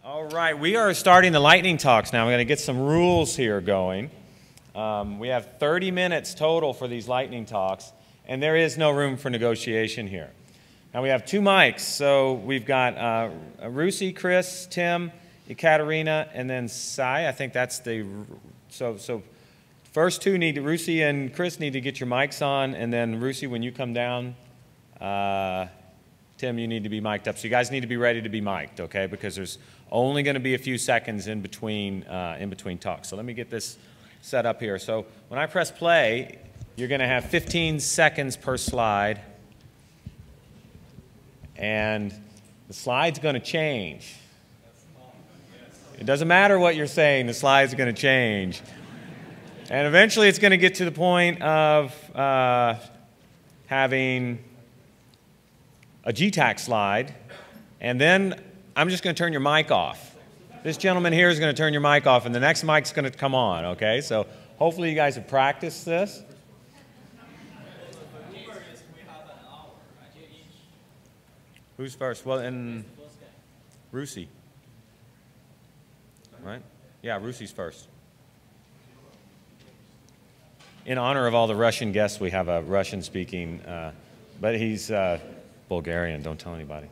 All right, we are starting the lightning talks now. We're going to get some rules here going. We have 30 minutes total for these lightning talks, and there is no room for negotiation here. Now we have two mics, so we've got Roussi, Chris, Tim, Ekaterina, and then Sai. I think that's the, so first two need to, Roussi and Chris need to get your mics on, and then Roussi, when you come down, Tim, you need to be mic'd up. So you guys need to be ready to be mic'd, okay? Because there's only going to be a few seconds in between talks. So let me get this set up here. So when I press play, you're going to have 15 seconds per slide. And the slide's going to change. It doesn't matter what you're saying, the slide's going to change. And eventually it's going to get to the point of having a GTAC slide, and then I'm just going to turn your mic off. This gentleman here is going to turn your mic off, and the next mic's going to come on, okay? So hopefully you guys have practiced this. Who's first? Well, and Roussi. Right? Yeah, Roussi's first. In honor of all the Russian guests, we have a Russian-speaking, but he's Bulgarian. Don't tell anybody.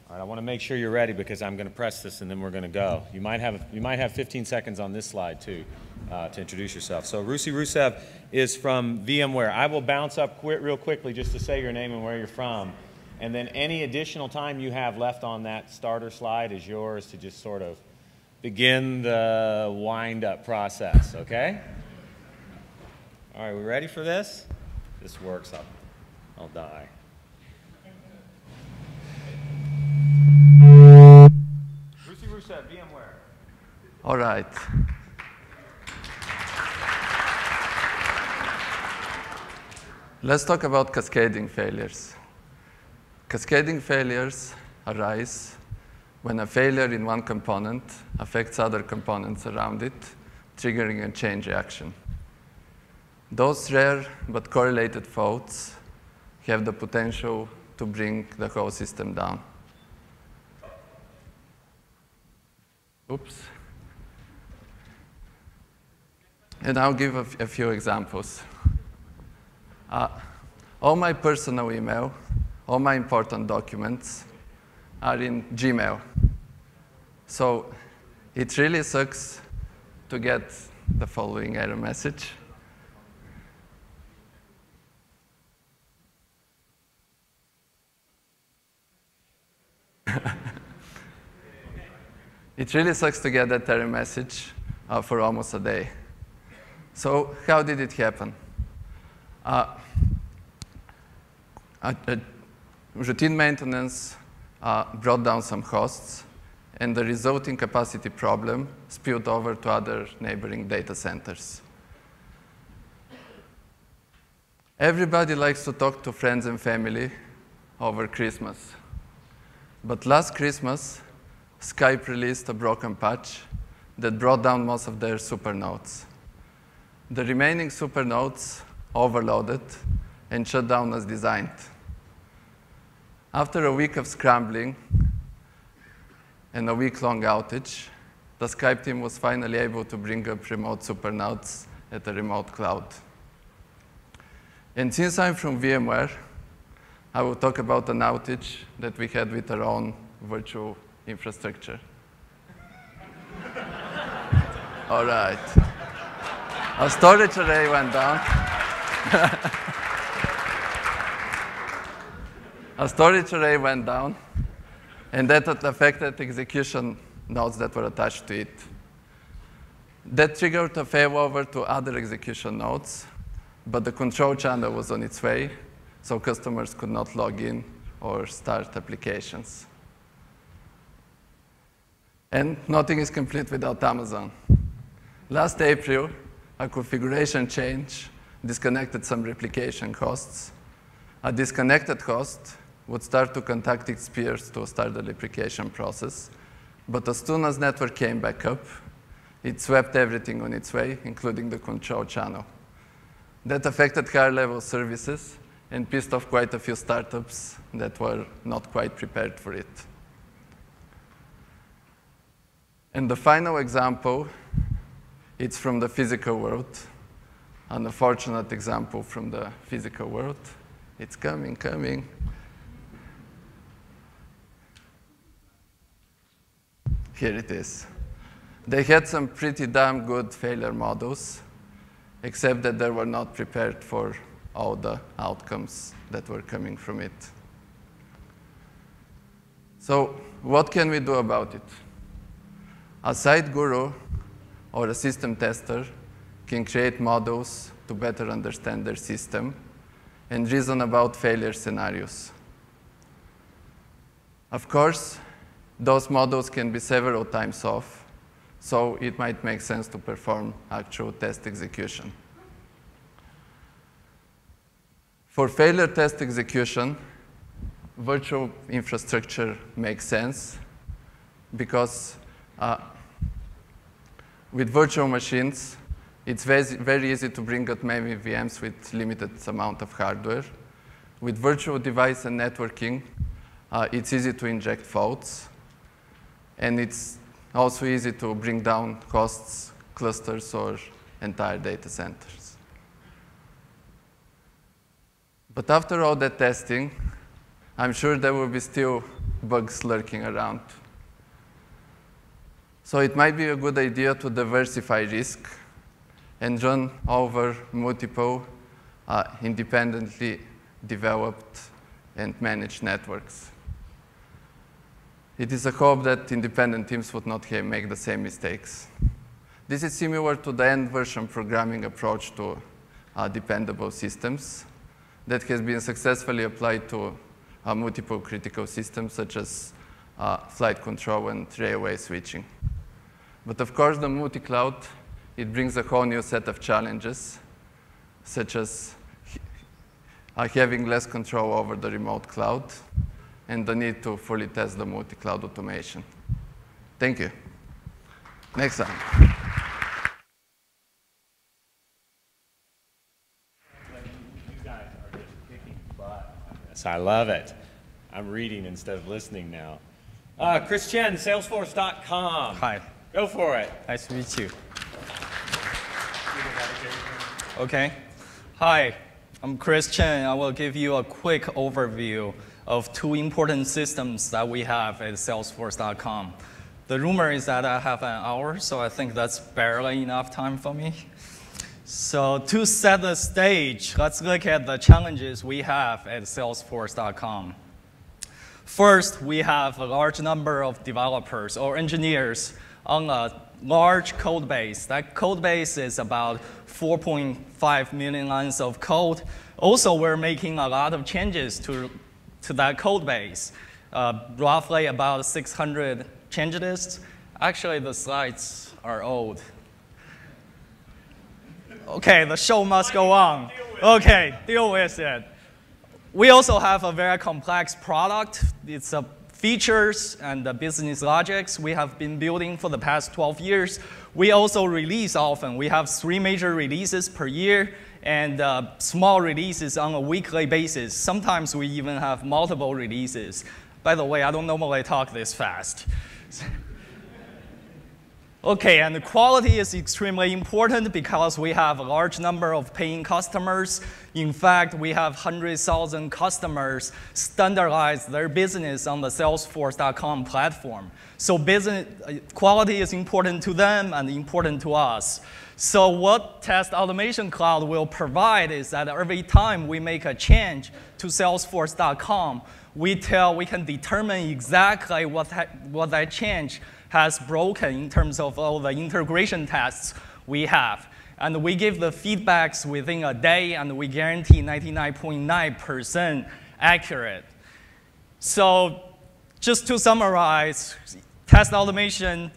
All right, I want to make sure you're ready because I'm going to press this and then we're going to go. You might have 15 seconds on this slide too to introduce yourself. So Roussi Roussev is from VMware. I will bounce up real quickly just to say your name and where you're from. And then any additional time you have left on that starter slide is yours to just sort of begin the wind-up process, okay? All right, we ready for this? This works, I'll die. Roussi Roussev, VMware. All right. Let's talk about cascading failures. Cascading failures arise when a failure in one component affects other components around it, triggering a chain reaction. Those rare but correlated faults have the potential to bring the whole system down. Oops. And I'll give a few examples. All my personal email, all my important documents are in Gmail. So it really sucks to get the following error message. It really sucks to get that error message for almost a day. So how did it happen? Routine maintenance brought down some hosts, and the resulting capacity problem spilled over to other neighboring data centers. Everybody likes to talk to friends and family over Christmas. But last Christmas, Skype released a broken patch that brought down most of their supernodes. The remaining supernodes overloaded and shut down as designed. After a week of scrambling and a week-long outage, the Skype team was finally able to bring up remote supernodes at a remote cloud. And since I'm from VMware, I will talk about an outage that we had with our own virtual infrastructure. All right. Our storage array went down. A storage array went down, and that affected execution nodes that were attached to it. That triggered a failover to other execution nodes, but the control channel was on its way, so customers could not log in or start applications. And nothing is complete without Amazon. Last April, a configuration change disconnected some replication hosts. A disconnected host would start to contact its peers to start the replication process. But as soon as network came back up, it swept everything on its way, including the control channel. That affected higher-level services and pissed off quite a few startups that were not quite prepared for it. And the final example, it's from the physical world, an unfortunate example from the physical world. It's coming. Here it is. They had some pretty damn good failure models, except that they were not prepared for all the outcomes that were coming from it. So what can we do about it? A site guru or a system tester can create models to better understand their system and reason about failure scenarios. Of course, those models can be several times off, so it might make sense to perform actual test execution. For failure test execution, virtual infrastructure makes sense because with virtual machines, it's very easy to bring up many VMs with limited amount of hardware. With virtual device and networking, it's easy to inject faults, and it's also easy to bring down hosts, clusters, or entire data centers. But after all that testing, I'm sure there will be still bugs lurking around. So it might be a good idea to diversify risk and run over multiple independently developed and managed networks. It is a hope that independent teams would not make the same mistakes. This is similar to the end version programming approach to dependable systems that has been successfully applied to multiple critical systems such as flight control and railway switching. But of course, the multi-cloud, it brings a whole new set of challenges, such as having less control over the remote cloud and the need to fully test the multi-cloud automation. Thank you. Next time. You guys are just kicking butt on this. I love it. I'm reading instead of listening now. Chris Chen, Salesforce.com. Hi. Go for it. Nice to meet you. Okay. Hi, I'm Chris Chen. I will give you a quick overview of two important systems that we have at Salesforce.com. The rumor is that I have an hour, so I think that's barely enough time for me. So to set the stage, let's look at the challenges we have at Salesforce.com. First, we have a large number of developers or engineers on a large code base. That code base is about 4.5 million lines of code. Also, we're making a lot of changes to that code base, roughly about 600 change lists. Actually, the slides are old. Okay, the show must go on. Okay, deal with it. We also have a very complex product. It's a features and the business logics we have been building for the past 12 years. We also release often. We have 3 major releases per year and small releases on a weekly basis. Sometimes we even have multiple releases. By the way, I don't normally talk this fast. Okay, and the quality is extremely important because we have a large number of paying customers. In fact, we have 100,000 customers standardize their business on the Salesforce.com platform. So business quality is important to them and important to us. So what Test Automation Cloud will provide is that every time we make a change to Salesforce.com, we can determine exactly what that change has broken in terms of all the integration tests we have. And we give the feedbacks within a day, and we guarantee 99.9% accurate. So just to summarize, Test Automation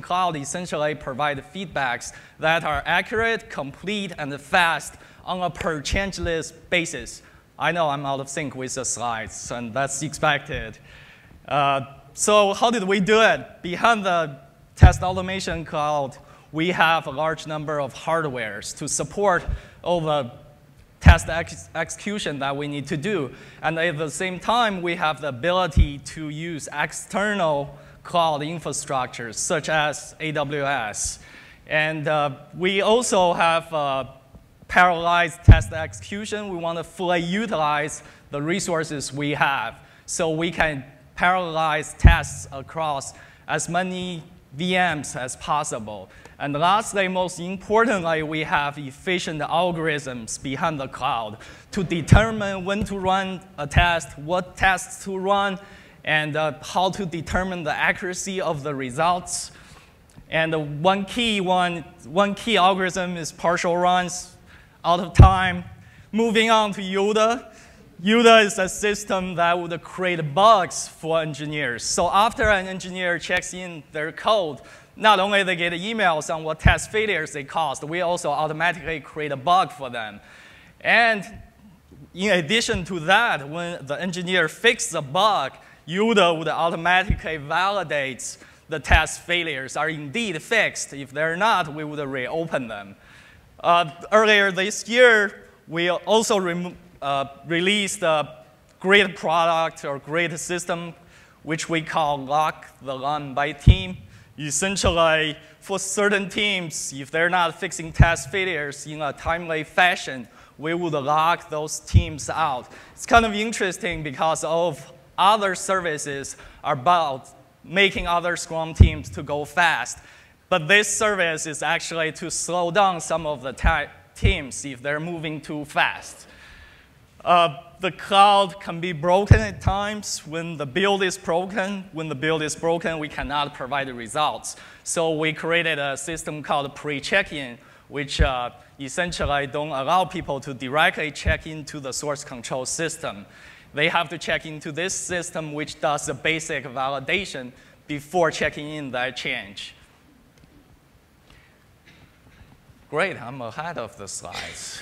Cloud essentially provides feedbacks that are accurate, complete, and fast on a per change list basis. I know I'm out of sync with the slides, and that's expected. So how did we do it? Behind the Test Automation Cloud, we have a large number of hardwares to support all the test execution that we need to do. And at the same time, we have the ability to use external cloud infrastructures, such as AWS. And we also have parallelized test execution. We want to fully utilize the resources we have so we can parallelize tests across as many VMs as possible. And lastly, most importantly, we have efficient algorithms behind the cloud to determine when to run a test, what tests to run, and how to determine the accuracy of the results. And one key algorithm is partial runs out of time. Moving on to Yoda. Yoda is a system that would create bugs for engineers. So after an engineer checks in their code, not only they get emails on what test failures they caused, we also automatically create a bug for them. And in addition to that, when the engineer fixes a bug, Yoda would automatically validate the test failures are indeed fixed. If they're not, we would reopen them. Earlier this year, we also released a great product or great system, which we call Lock the Run by Team. Essentially, for certain teams, if they're not fixing test failures in a timely fashion, we would lock those teams out. It's kind of interesting because of other services are about making other Scrum teams to go fast. But this service is actually to slow down some of the teams if they're moving too fast. The cloud can be broken at times when the build is broken. When the build is broken, we cannot provide the results. So we created a system called pre-check-in, which essentially don't allow people to directly check into the source control system. They have to check into this system, which does the basic validation before checking in that change. Great, I'm ahead of the slides.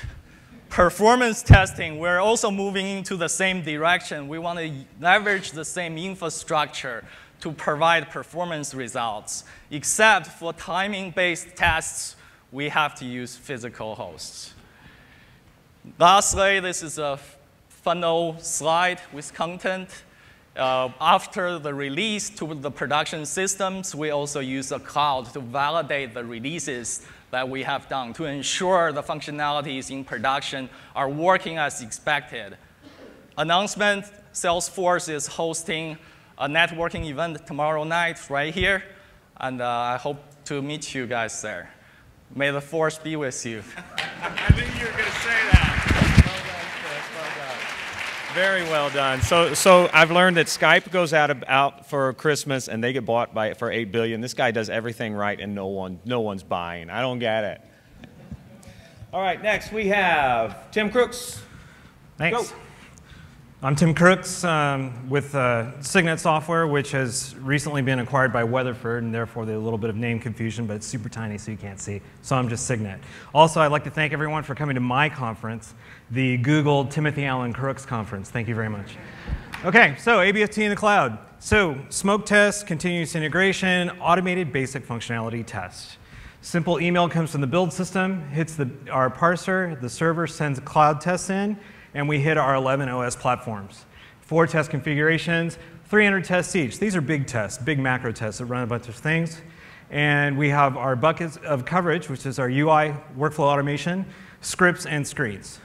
Performance testing, we're also moving into the same direction. We want to leverage the same infrastructure to provide performance results. Except for timing-based tests, we have to use physical hosts. Lastly, this is a funnel slide with content. After the release to the production systems, we also use a cloud to validate the releases that we have done to ensure the functionalities in production are working as expected. Announcement, Salesforce is hosting a networking event tomorrow night right here, and I hope to meet you guys there. May the force be with you. I knew you were going to say that. Very well done. So I've learned that Skype goes out for Christmas and they get bought for $8 billion. This guy does everything right and no one's buying. I don't get it. All right, next we have Tim Crooks. Thanks. Go. I'm Tim Crooks with CygNet Software, which has recently been acquired by Weatherford, and therefore there's a little bit of name confusion, but it's super tiny so you can't see. So I'm just CygNet. Also, I'd like to thank everyone for coming to my conference, the Google Timothy Allen Crooks Conference. Thank you very much. OK, so ABFT in the cloud. So smoke test, continuous integration, automated basic functionality test. Simple email comes from the build system, hits our parser, the server sends cloud tests in, and we hit our 11 OS platforms. 4 test configurations, 300 tests each. These are big tests, big macro tests that run a bunch of things. And we have our buckets of coverage, which is our UI, workflow automation, scripts, and screens.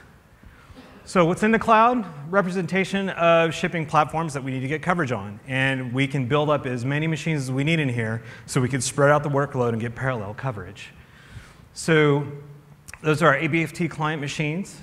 So what's in the cloud? Representation of shipping platforms that we need to get coverage on. And we can build up as many machines as we need in here so we can spread out the workload and get parallel coverage. So those are our ABFT client machines.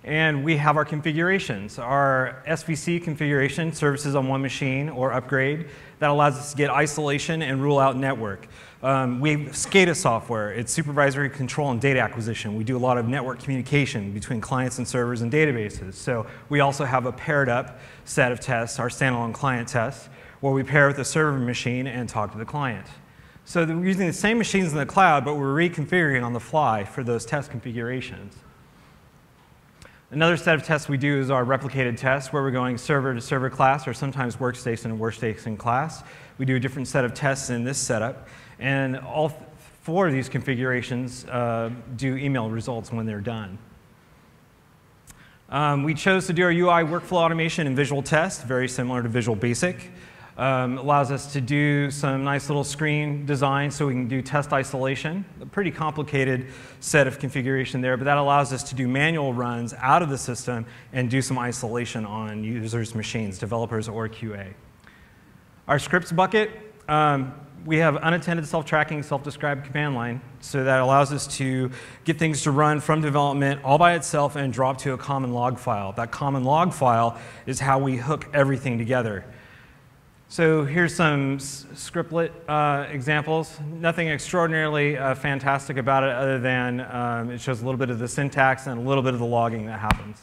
And we have our configurations. Our SVC configuration, services on one machine or upgrade, that allows us to get isolation and rule out network. We have Scada software. It's supervisory control and data acquisition. We do a lot of network communication between clients and servers and databases. So we also have a paired up set of tests, our standalone client tests, where we pair with the server machine and talk to the client. So we're using the same machines in the cloud, but we're reconfiguring on the fly for those test configurations. Another set of tests we do is our replicated tests, where we're going server to server class, or sometimes workstation to workstation class. We do a different set of tests in this setup. And all for these configurations do email results when they're done. We chose to do our UI workflow automation in Visual Test, very similar to Visual Basic. Allows us to do some nice little screen design so we can do test isolation. A pretty complicated set of configuration there, but that allows us to do manual runs out of the system and do some isolation on users' machines, developers or QA. Our scripts bucket, we have unattended self-tracking, self-described command line, so that allows us to get things to run from development all by itself and drop to a common log file. That common log file is how we hook everything together. So here's some scriptlet examples. Nothing extraordinarily fantastic about it other than it shows a little bit of the syntax and a little bit of the logging that happens.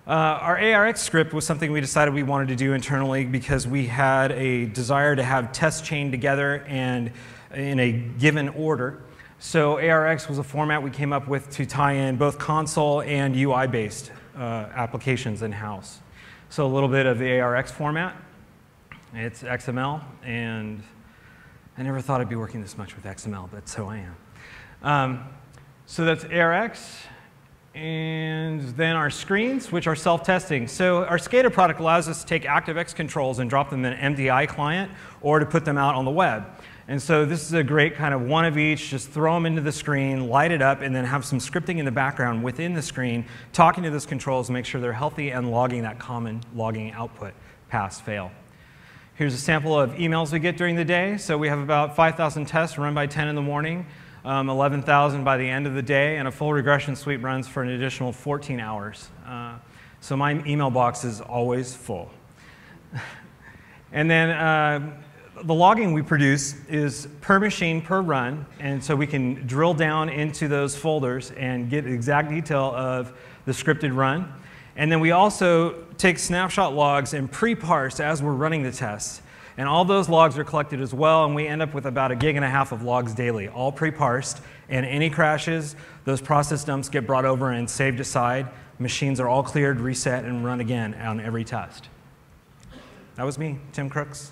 Our ARX script was something we decided we wanted to do internally because we had a desire to have tests chained together and in a given order. So ARX was a format we came up with to tie in both console and UI-based applications in-house. So a little bit of the ARX format. It's XML, and I never thought I'd be working this much with XML, but so I am. So that's ARX, and then our screens, which are self-testing. So our Scada product allows us to take ActiveX controls and drop them in an MDI client, or to put them out on the web. And so this is a great kind of one of each, just throw them into the screen, light it up, and then have some scripting in the background within the screen, talking to those controls, make sure they're healthy, and logging that common logging output, pass, fail. Here's a sample of emails we get during the day. So we have about 5,000 tests run by 10 in the morning, 11,000 by the end of the day, and a full regression suite runs for an additional 14 hours. So my email box is always full. And then the logging we produce is per machine, per run, and so we can drill down into those folders and get exact detail of the scripted run. And then we also take snapshot logs and pre-parse as we're running the tests. And all those logs are collected as well, and we end up with about 1.5 gigs of logs daily, all pre-parsed. And any crashes, those process dumps get brought over and saved aside. Machines are all cleared, reset, and run again on every test. That was me, Tim Crooks.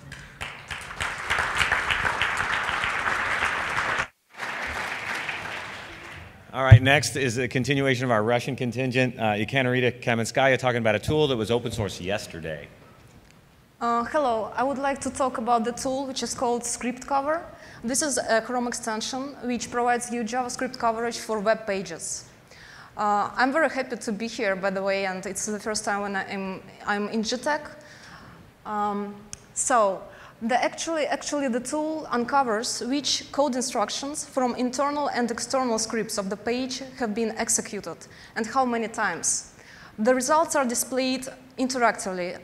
All right, next is a continuation of our Russian contingent. Ekaterina Kamenskaya talking about a tool that was open source yesterday. Hello, I would like to talk about the tool which is called ScriptCover. This is a Chrome extension which provides you JavaScript coverage for web pages. I'm very happy to be here, by the way, and it's the first time when I'm in GTAC. Actually, the tool uncovers which code instructions from internal and external scripts of the page have been executed and how many times. The results are displayed interactively.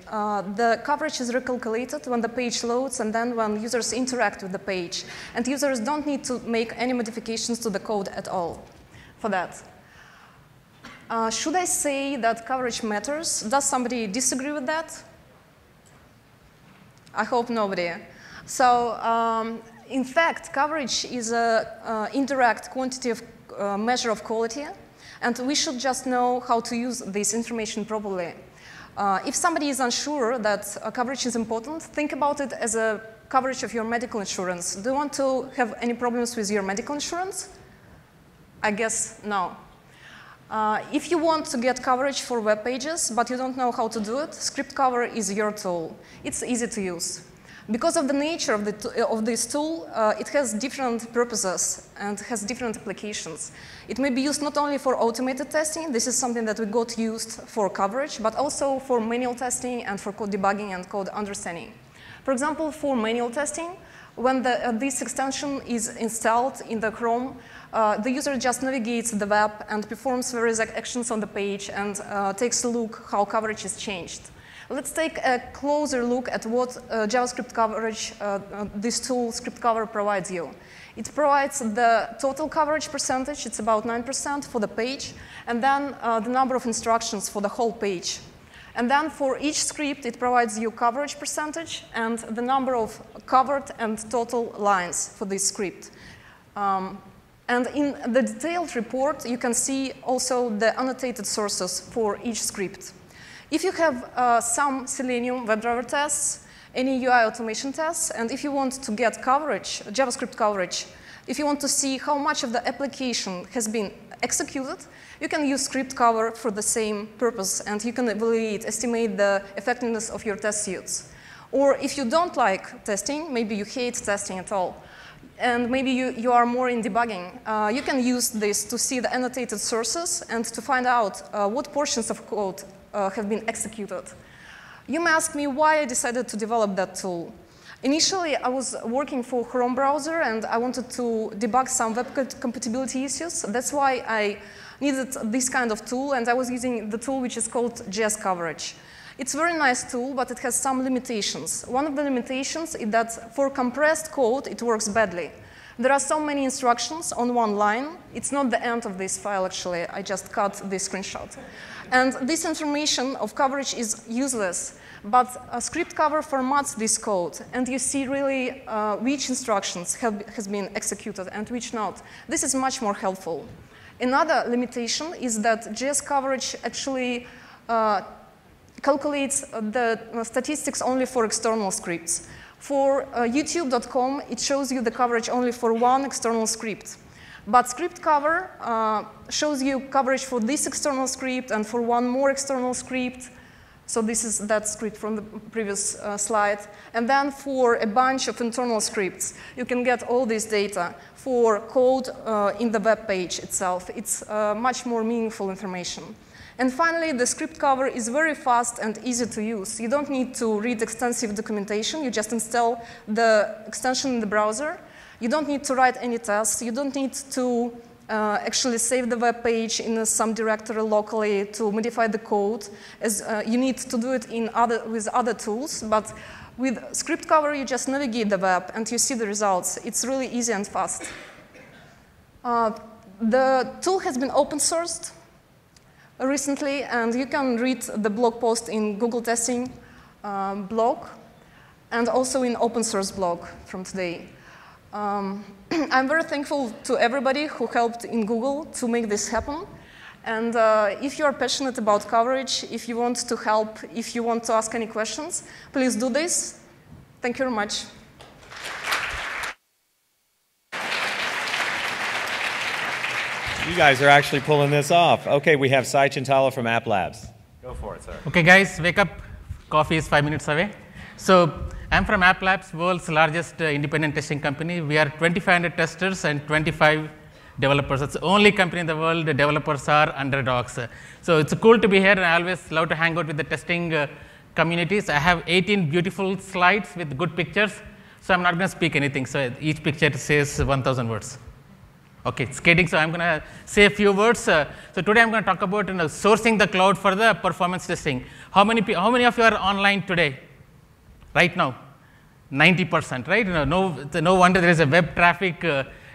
The coverage is recalculated when the page loads and then when users interact with the page. And users don't need to make any modifications to the code at all for that. Should I say that coverage matters? Does somebody disagree with that? I hope nobody. So, in fact, coverage is an indirect quantitative measure of quality, and we should just know how to use this information properly. If somebody is unsure that coverage is important, think about it as a coverage of your medical insurance. Do you want to have any problems with your medical insurance? I guess no. If you want to get coverage for web pages, but you don't know how to do it, ScriptCover is your tool. It's easy to use. Because of the nature of this tool, it has different purposes and has different applications. It may be used not only for automated testing, this is something that we got used for coverage, but also for manual testing and for code debugging and code understanding. For example, for manual testing, when this extension is installed in the Chrome, the user just navigates the web and performs various actions on the page and takes a look how coverage is changed. Let's take a closer look at what JavaScript coverage this tool, ScriptCover, provides you. It provides the total coverage percentage, it's about 9% for the page, and then the number of instructions for the whole page. And then for each script, it provides you coverage percentage and the number of covered and total lines for this script. And in the detailed report, you can see also the annotated sources for each script. If you have some Selenium WebDriver tests, any UI automation tests, and if you want to get coverage, JavaScript coverage, If you want to see how much of the application has been executed, you can use ScriptCover for the same purpose, and you can estimate the effectiveness of your test suites. Or if you don't like testing, maybe you hate testing at all, and maybe you are more in debugging, you can use this to see the annotated sources and to find out what portions of code have been executed. You may ask me why I decided to develop that tool. Initially, I was working for Chrome browser, and I wanted to debug some web compatibility issues. That's why I needed this kind of tool, and I was using the tool which is called JS Coverage. It's a very nice tool, but it has some limitations. One of the limitations is that for compressed code, it works badly. There are so many instructions on one line. It's not the end of this file, actually. I just cut this screenshot. And this information of coverage is useless. But ScriptCover formats this code, and you see really which instructions has been executed and which not. This is much more helpful. Another limitation is that JS Coverage actually calculates the statistics only for external scripts. For YouTube.com, it shows you the coverage only for one external script. But ScriptCover shows you coverage for this external script and for one more external script. So this is that script from the previous slide. And then for a bunch of internal scripts, you can get all this data for code in the web page itself. It's much more meaningful information. And finally, the ScriptCover is very fast and easy to use. You don't need to read extensive documentation. You just install the extension in the browser. You don't need to write any tests. You don't need to actually save the web page in some directory locally to modify the code, as you need to do it with other tools. But with ScriptCover, you just navigate the web and you see the results. It's really easy and fast. The tool has been open sourced recently, and you can read the blog post in Google Testing blog and also in open source blog from today. I'm very thankful to everybody who helped in Google to make this happen. And if you are passionate about coverage, if you want to help, if you want to ask any questions, please do this. Thank you very much. You guys are actually pulling this off. Okay, we have Sai Chintala from AppLabs. Go for it, sir. Okay, guys, wake up. Coffee is 5 minutes away. So I'm from AppLabs, world's largest independent testing company. We are 2,500 testers and 25 developers. It's the only company in the world the developers are underdogs. So it's cool to be here, and I always love to hang out with the testing communities. I have 18 beautiful slides with good pictures, so I'm not going to speak anything. So each picture says 1,000 words. Okay, it's kidding, so I'm going to say a few words. So today I'm going to talk about sourcing the cloud for the performance testing. How many of you are online today? Right now? 90%, right? No wonder there is a web traffic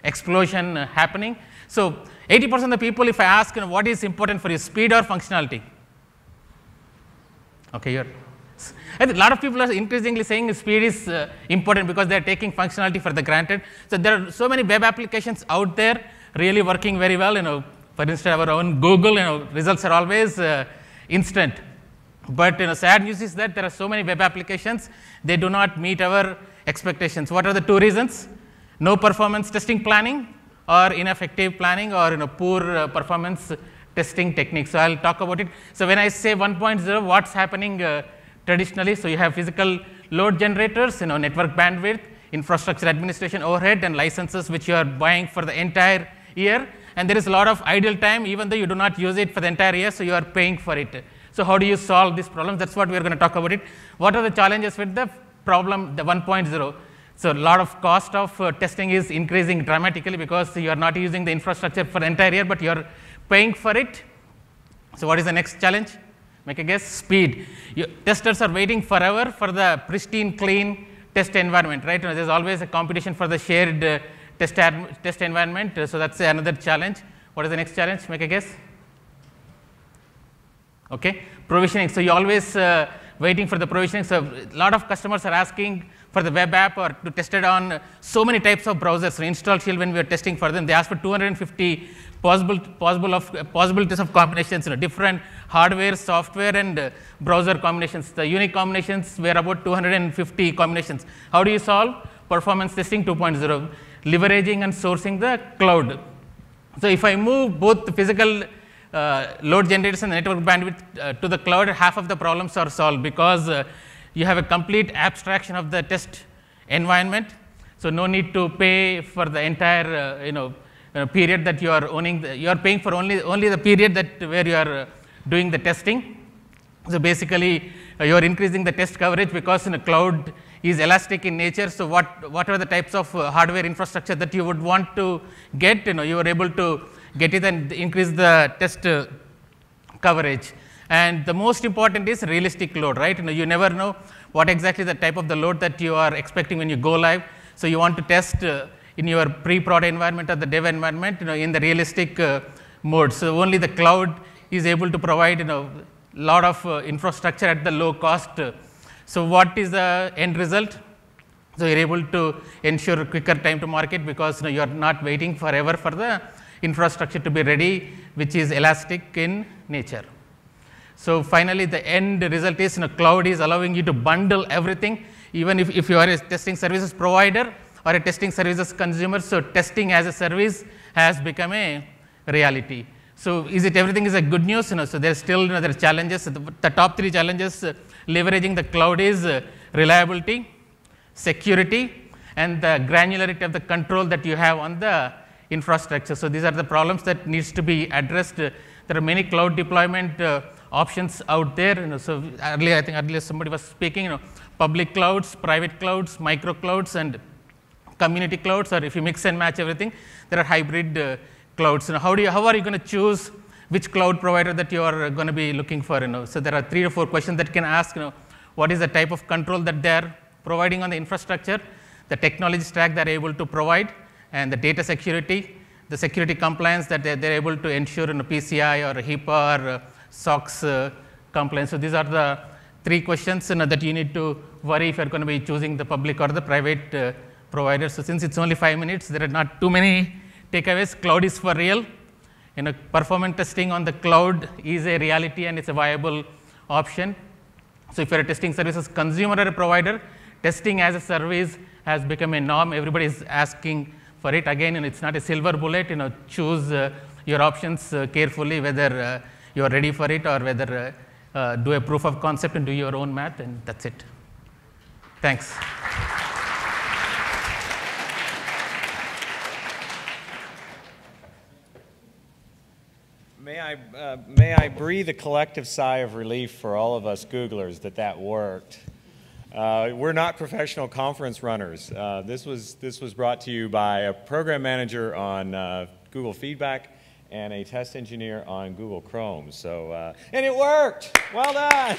explosion happening. So 80% of the people, if I ask what is important for you, speed or functionality? Okay, a lot of people are increasingly saying speed is important because they are taking functionality for the granted. So there are so many web applications out there really working very well. For instance, our own Google, results are always instant. But sad news is that there are so many web applications, they do not meet our expectations. What are the two reasons? No performance testing planning, or ineffective planning, or poor performance testing techniques. So I'll talk about it. So when I say 1.0, what's happening traditionally? So you have physical load generators, network bandwidth, infrastructure administration overhead, and licenses which you are buying for the entire year. And there is a lot of idle time, even though you do not use it for the entire year, so you are paying for it. So how do you solve these problems? That's what we are going to talk about it. What are the challenges with the problem, the 1.0? So a lot of cost of testing is increasing dramatically because you are not using the infrastructure for the entire year, but you are paying for it. So what is the next challenge? Make a guess. Speed. Testers are waiting forever for the pristine, clean test environment, right? There's always a competition for the shared test environment. So that's another challenge. What is the next challenge? Make a guess. Okay, provisioning. So you're always waiting for the provisioning. So a lot of customers are asking for the web app or to test it on so many types of browsers. So install shield, when we are testing for them, they ask for 250 possibilities of combinations, different hardware, software, and browser combinations. The unique combinations were about 250 combinations. How do you solve performance testing 2.0? leveraging and sourcing the cloud. So if I move both the physical load generators and the network bandwidth to the cloud, half of the problems are solved, because you have a complete abstraction of the test environment. So no need to pay for the entire period that you are owning. You are paying for only the period where you are doing the testing. So basically, you are increasing the test coverage, because cloud is elastic in nature. So whatever the types of hardware infrastructure that you would want to get, you are able to get it and increase the test coverage. And the most important is realistic load, right? You never know what exactly the type of the load that you are expecting when you go live. So you want to test in your pre-prod environment or the dev environment, in the realistic mode. So only the cloud is able to provide, lot of infrastructure at the low cost. So what is the end result? So you're able to ensure quicker time to market, because you are not waiting forever for the infrastructure to be ready, which is elastic in nature. So finally, the end result is cloud is allowing you to bundle everything, even if you are a testing services provider or a testing services consumer. So testing as a service has become a reality. So everything is a good news? So there's still there are challenges. The top 3 challenges leveraging the cloud is reliability, security, and the granularity of the control that you have on the infrastructure. So these are the problems that needs to be addressed. There are many cloud deployment options out there. So earlier somebody was speaking, public clouds, private clouds, micro clouds, and community clouds, or if you mix and match everything, there are hybrid clouds. How are you going to choose which cloud provider that you are going to be looking for? So there are 3 or 4 questions that you can ask. What is the type of control that they are providing on the infrastructure, the technology stack they are able to provide, and the data security, the security compliance that they're able to ensure in a PCI or a HIPAA or SOX compliance. So these are the 3 questions that you need to worry if you're going to be choosing the public or the private provider. So since it's only 5 minutes, there are not too many takeaways. Cloud is for real. Performance testing on the cloud is a reality, and it's a viable option. So if you're a testing services consumer or a provider, testing as a service has become a norm. Everybody is asking for it. Again, it's not a silver bullet. Choose your options carefully, whether you are ready for it or whether do a proof of concept and do your own math, and that's it. Thanks. May I breathe a collective sigh of relief for all of us Googlers that worked. We're not professional conference runners. This was brought to you by a program manager on Google Feedback and a test engineer on Google Chrome. So and it worked. Well done.